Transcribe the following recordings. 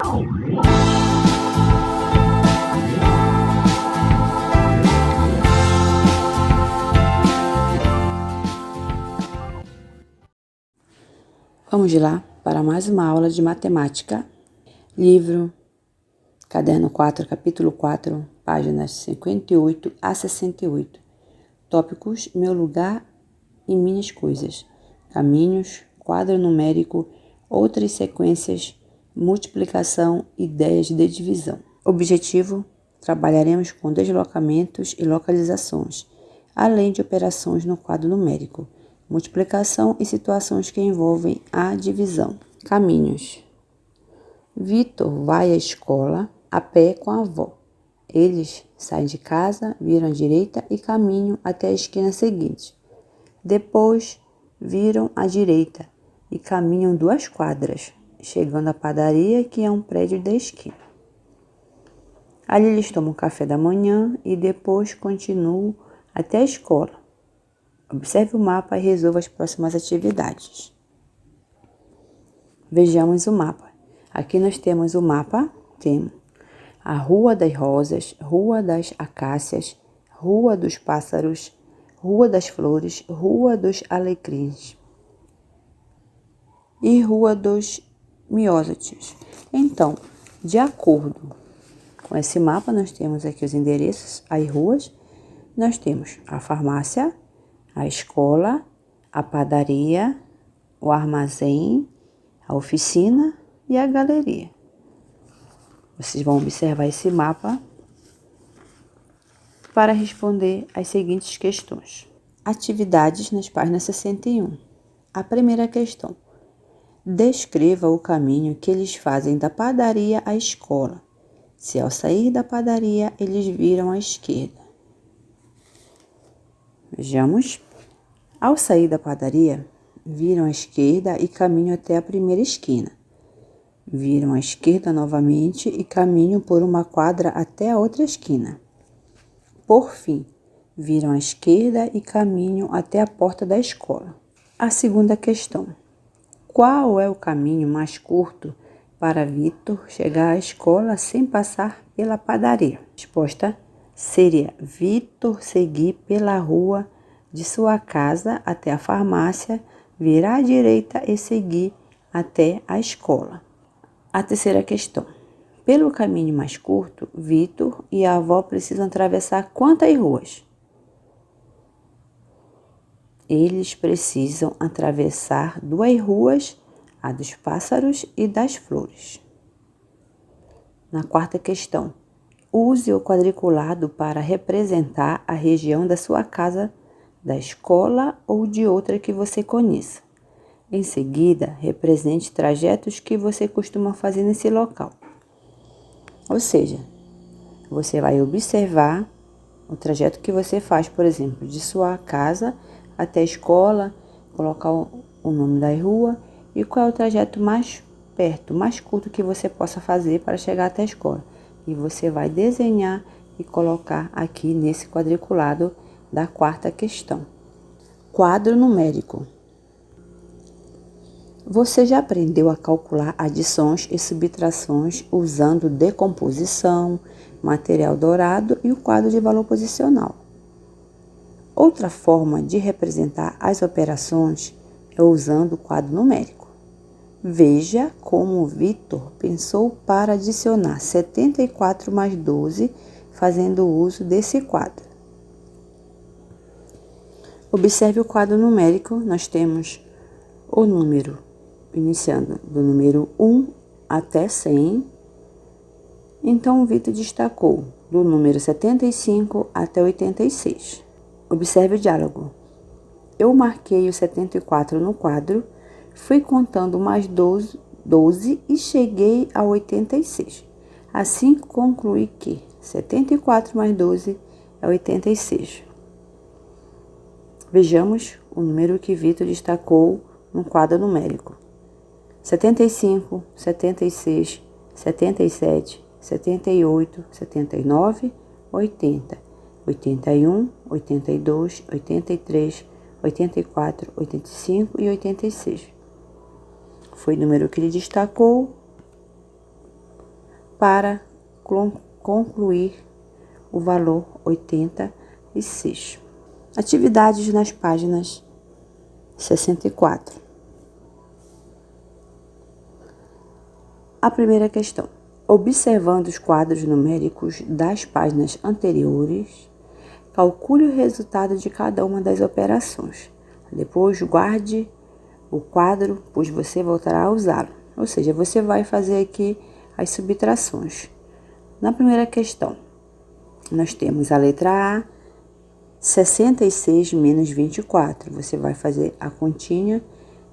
Vamos lá para mais uma aula de matemática. Livro, caderno 4, capítulo 4, páginas 58 a 68. Tópicos: meu lugar e minhas coisas. Caminhos, quadro numérico, outras sequências, multiplicação, ideias de divisão. Objetivo: trabalharemos com deslocamentos e localizações, além de operações no quadro numérico, multiplicação e situações que envolvem a divisão. Caminhos. Vitor vai à escola a pé com a avó. Eles saem de casa, viram à direita e caminham até a esquina seguinte. Depois, viram à direita e caminham 2 quadras, chegando à padaria, que é um prédio da esquina. Ali eles tomam café da manhã e depois continuam até a escola. Observe o mapa e resolva as próximas atividades. Vejamos o mapa. Aqui nós temos o mapa, temos a Rua das Rosas, Rua das Acácias, Rua dos Pássaros, Rua das Flores, Rua dos Alecrins e Rua dos Miósotis. Então, de acordo com esse mapa, nós temos aqui os endereços, as ruas. Nós temos a farmácia, a escola, a padaria, o armazém, a oficina e a galeria. Vocês vão observar esse mapa para responder as seguintes questões. Atividades nas páginas 61. A primeira questão. Descreva o caminho que eles fazem da padaria à escola. Se ao sair da padaria, eles viram à esquerda. Vejamos. Ao sair da padaria, viram à esquerda e caminham até a primeira esquina. Viram à esquerda novamente e caminham por uma quadra até a outra esquina. Por fim, viram à esquerda e caminham até a porta da escola. A segunda questão. Qual é o caminho mais curto para Vitor chegar à escola sem passar pela padaria? Resposta seria Vitor seguir pela rua de sua casa até a farmácia, virar à direita e seguir até a escola. A terceira questão. Pelo caminho mais curto, Vitor e a avó precisam atravessar quantas ruas? Eles precisam atravessar 2 ruas, a dos pássaros e das flores. Na quarta questão. Use o quadriculado para representar a região da sua casa, da escola ou de outra que você conheça. Em seguida, represente trajetos que você costuma fazer nesse local. Ou seja, você vai observar o trajeto que você faz, por exemplo, de sua casa até a escola, colocar o nome da rua e qual é o trajeto mais perto, mais curto que você possa fazer para chegar até a escola. E você vai desenhar e colocar aqui nesse quadriculado da quarta questão. Quadro numérico. Você já aprendeu a calcular adições e subtrações usando decomposição, material dourado e o quadro de valor posicional. Outra forma de representar as operações é usando o quadro numérico. Veja como Vitor pensou para adicionar 74 mais 12, fazendo uso desse quadro. Observe o quadro numérico, nós temos o número, iniciando do número 1 até 100. Então, o Vitor destacou do número 75 até 86. Observe o diálogo. Eu marquei o 74 no quadro, fui contando mais 12 e cheguei a 86. Assim, concluí que 74 mais 12 é 86. Vejamos o número que Vitor destacou no quadro numérico. 75, 76, 77, 78, 79, 80, 81, 82, 83, 84, 85 e 86. Foi o número que ele destacou para concluir o valor 86. Atividades nas páginas 64. A primeira questão. Observando os quadros numéricos das páginas anteriores, calcule o resultado de cada uma das operações. Depois, guarde o quadro, pois você voltará a usá-lo. Ou seja, você vai fazer aqui as subtrações. Na primeira questão, nós temos a letra A, 66 menos 24. Você vai fazer a continha,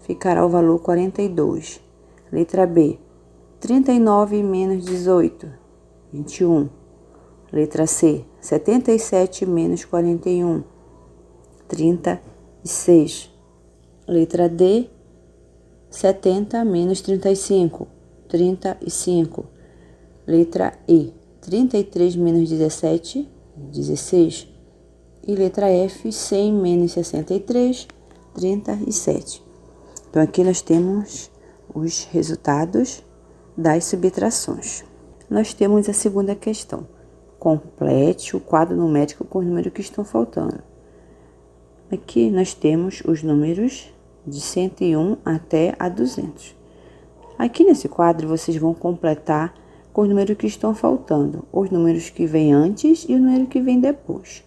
ficará o valor 42. Letra B, 39 menos 18, 21. Letra C, 77 menos 41, 36. Letra D, 70 menos 35, 35. Letra E, 33 menos 17, 16. E letra F, 100 menos 63, 37. Então, aqui nós temos os resultados das subtrações. Nós temos a segunda questão. Complete o quadro numérico com os números que estão faltando. Aqui nós temos os números de 101 até a 200. Aqui nesse quadro vocês vão completar com os números que estão faltando, os números que vêm antes e o número que vem depois.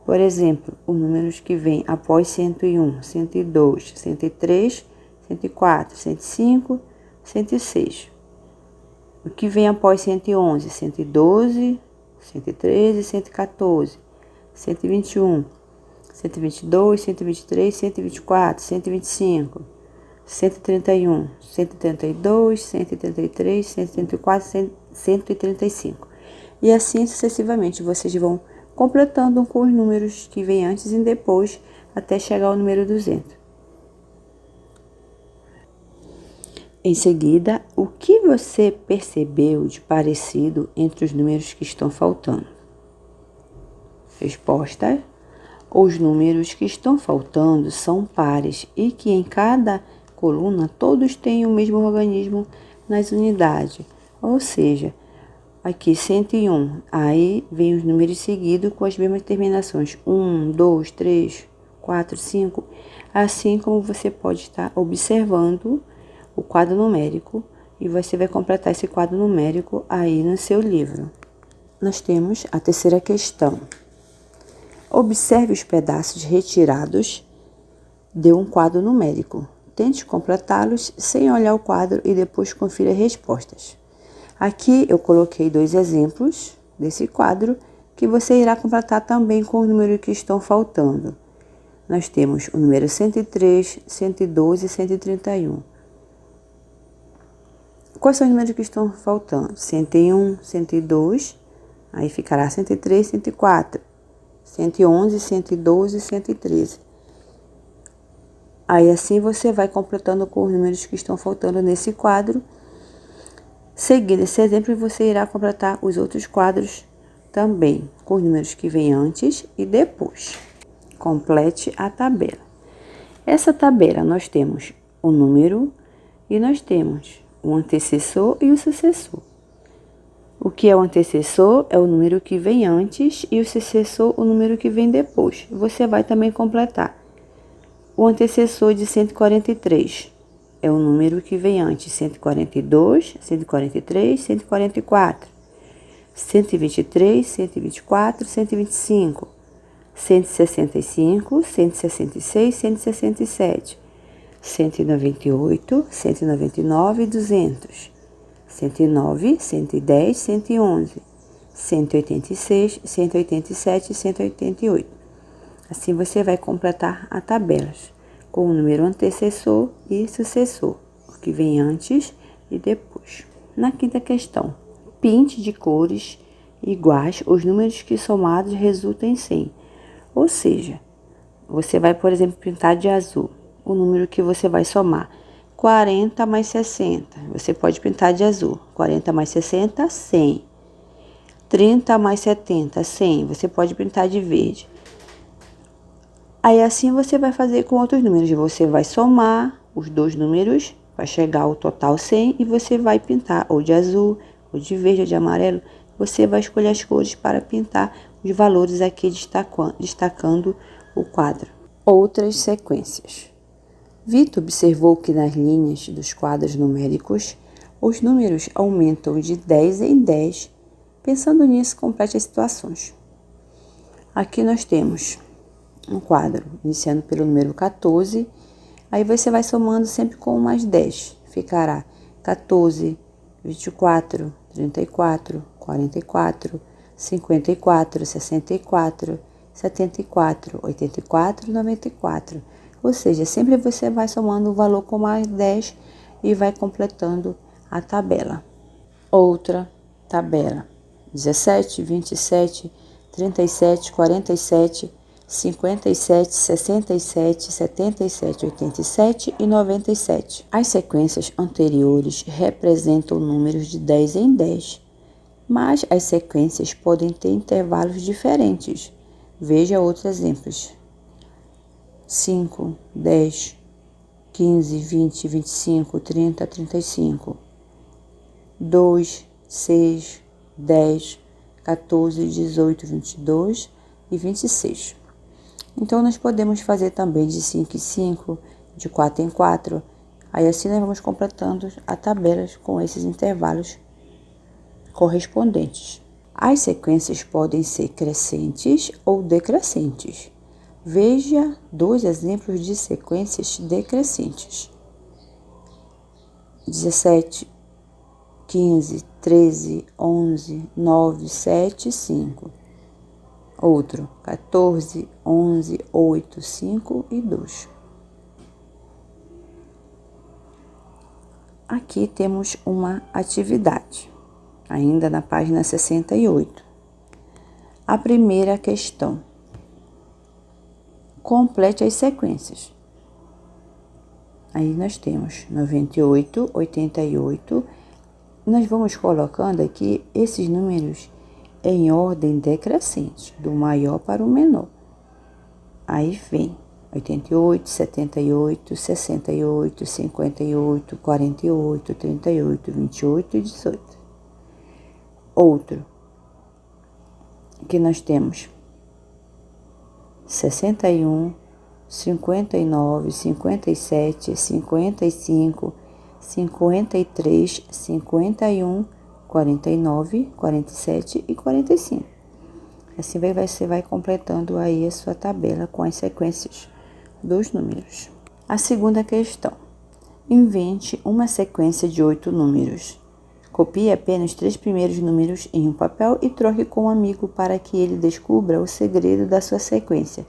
Por exemplo, os números que vêm após 101, 102, 103, 104, 105, 106. O que vem após 111, 112, 113, 114, 121, 122, 123, 124, 125, 131, 132, 133, 134, 135. E assim sucessivamente, vocês vão completando com os números que vêm antes e depois, até chegar ao número 200. Em seguida, o que você percebeu de parecido entre os números que estão faltando? Resposta: os números que estão faltando são pares e que em cada coluna todos têm o mesmo organismo nas unidades. Ou seja, aqui 101, aí vem os números seguidos com as mesmas terminações. 1, 2, 3, 4, 5. Assim como você pode estar observando o quadro numérico e você vai completar esse quadro numérico aí no seu livro. Nós temos a terceira questão. Observe os pedaços retirados de um quadro numérico. Tente completá-los sem olhar o quadro e depois confira as respostas. Aqui eu coloquei 2 exemplos desse quadro que você irá completar também com os números que estão faltando. Nós temos o número 103, 112 e 131. Quais são os números que estão faltando? 101, 102, aí ficará 103, 104, 111, 112 e 113. Aí assim você vai completando com os números que estão faltando nesse quadro. Seguindo esse exemplo, você irá completar os outros quadros também, com os números que vêm antes e depois. Complete a tabela. Essa tabela nós temos o número e nós temos o antecessor e o sucessor. O que é o antecessor? É o número que vem antes e o sucessor, o número que vem depois. Você vai também completar. O antecessor de 143 é o número que vem antes. 142, 143, 144, 123, 124, 125, 165, 166, 167. 198, 199 e 200, 109, 110, 111, 186, 187 e 188. Assim você vai completar a tabela com o número antecessor e sucessor, o que vem antes e depois. Na quinta questão, pinte de cores iguais os números que somados resultam em 100. Ou seja, você vai, por exemplo, pintar de azul o número que você vai somar. 40 mais 60. Você pode pintar de azul. 40 mais 60, 100. 30 mais 70, 100. Você pode pintar de verde. Aí assim você vai fazer com outros números. Você vai somar os dois números, vai chegar ao total 100 e você vai pintar ou de azul, ou de verde ou de amarelo, você vai escolher as cores para pintar os valores aqui destacando o quadro. Outras sequências. Vitor observou que nas linhas dos quadros numéricos, os números aumentam de 10 em 10. Pensando nisso, complete as situações. Aqui nós temos um quadro, iniciando pelo número 14, aí você vai somando sempre com mais 10. Ficará 14, 24, 34, 44, 54, 64, 74, 84, 94. Ou seja, sempre você vai somando o valor com mais 10 e vai completando a tabela. Outra tabela: 17, 27, 37, 47, 57, 67, 77, 87 e 97. As sequências anteriores representam números de 10 em 10, mas as sequências podem ter intervalos diferentes. Veja outros exemplos: 5, 10, 15, 20, 25, 30, 35. 2, 6, 10, 14, 18, 22 e 26. Então, nós podemos fazer também de 5 em 5, de 4 em 4. Aí assim nós vamos completando a tabela com esses intervalos correspondentes. As sequências podem ser crescentes ou decrescentes. Veja 2 exemplos de sequências decrescentes: 17, 15, 13, 11, 9, 7, 5. Outro: 14, 11, 8, 5 e 2. Aqui temos uma atividade, ainda na página 68. A primeira questão: complete as sequências. Aí nós temos 98, 88. Nós vamos colocando aqui esses números em ordem decrescente, do maior para o menor. Aí vem 88, 78, 68, 58, 48, 38, 28 e 18. Outro que nós temos 61, 59, 57, 55, 53, 51, 49, 47 e 45. Assim você vai completando aí a sua tabela com as sequências dos números. A segunda questão: invente uma sequência de 8 números. Copie apenas 3 primeiros números em um papel e troque com um amigo para que ele descubra o segredo da sua sequência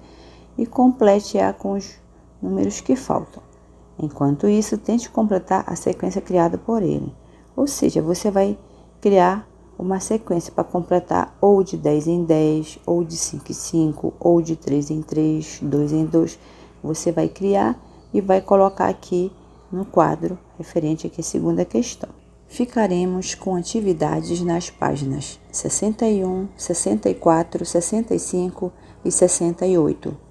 e complete-a com os números que faltam. Enquanto isso, tente completar a sequência criada por ele. Ou seja, você vai criar uma sequência para completar ou de 10 em 10, ou de 5 em 5, ou de 3 em 3, 2 em 2. Você vai criar e vai colocar aqui no quadro referente aqui à segunda questão. Ficaremos com atividades nas páginas 61, 64, 65 e 68.